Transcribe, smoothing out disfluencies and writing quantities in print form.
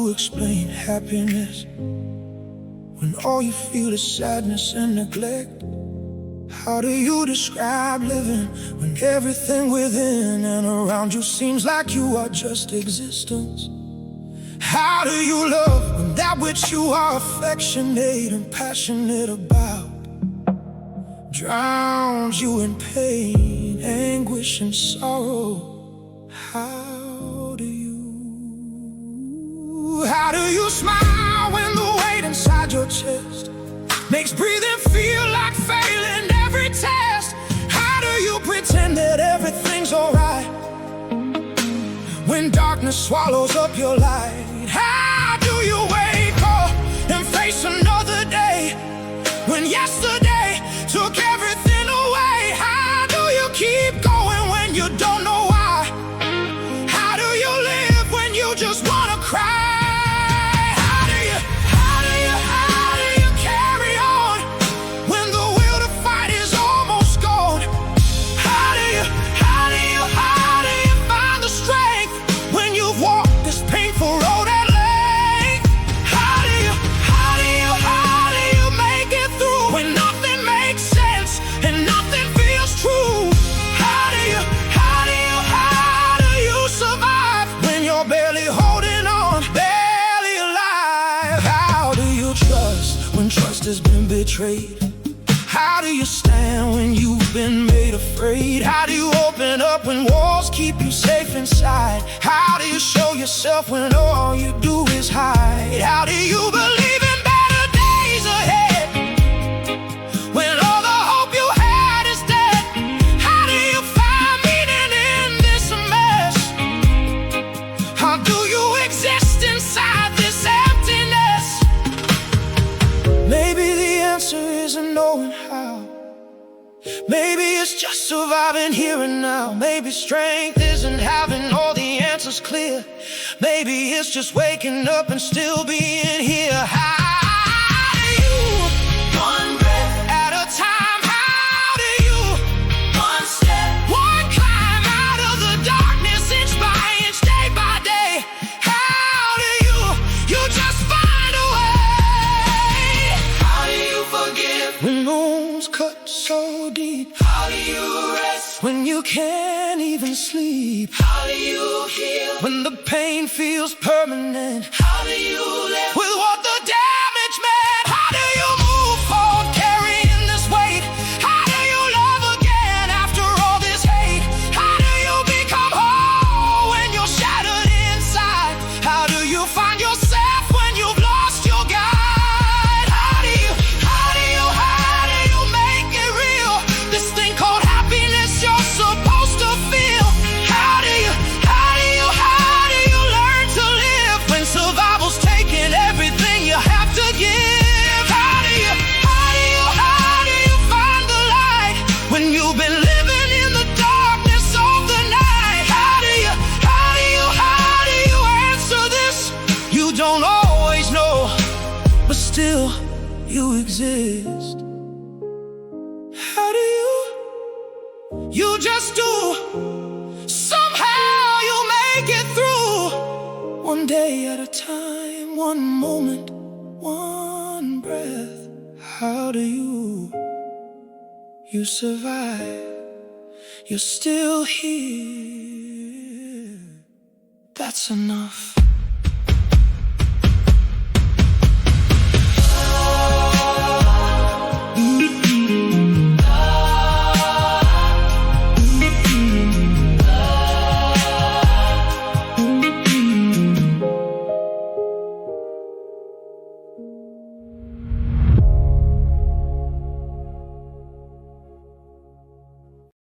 you explain happiness when all you feel is sadness and neglect? How do you describe living when everything within and around you seems like you are just existence? How do you love when that which you are affectionate and passionate about drowns you in pain, anguish, and sorrow? How do you smile when the weight inside your chest makes breathing feel like failing every test? How do you pretend that everything's alright when darkness swallows up your light? How do you wake up and face another day when yesterday took everything away? How do you keep going when you don't know why? How do you live when you just wanna cry? Trust has been betrayed. How do you stand when you've been made afraid? How do you open up when walls keep you safe inside? How do you show yourself when all you do is hide? How do you believe in better days ahead when all the hope you had is dead? How do you find meaning in this mess? How do you exist inside this emptiness? Maybe the answer isn't knowing how. Maybe it's just surviving here and now. Maybe strength isn't having all the answers clear. Maybe it's just waking up and still being here. How do you, one breath at a time? How do you, one step, one climb out of the darkness, inch by inch, day by day? How do you just find a way? How do you forgive when wounds cut so deep? How do you rest when you can't even sleep? How do you heal when the pain feels permanent? How do you live with what the damage meant? How do you move forward carrying this weight? How do you love again after all this hate? How do you become whole when you're shattered inside? How do you find yourself when you've lost your guide? How do you make it real? This thing called happiness you're supposed to feel. How do you learn to live when survival's taking everything you have to give? How do you find the light when you've been living in the darkness of the night? How do you answer this? You don't always know, but still you exist. How do you just do? Somehow you make it through. One day at a time, one moment, one breath. How do you survive? You're still here. That's enough.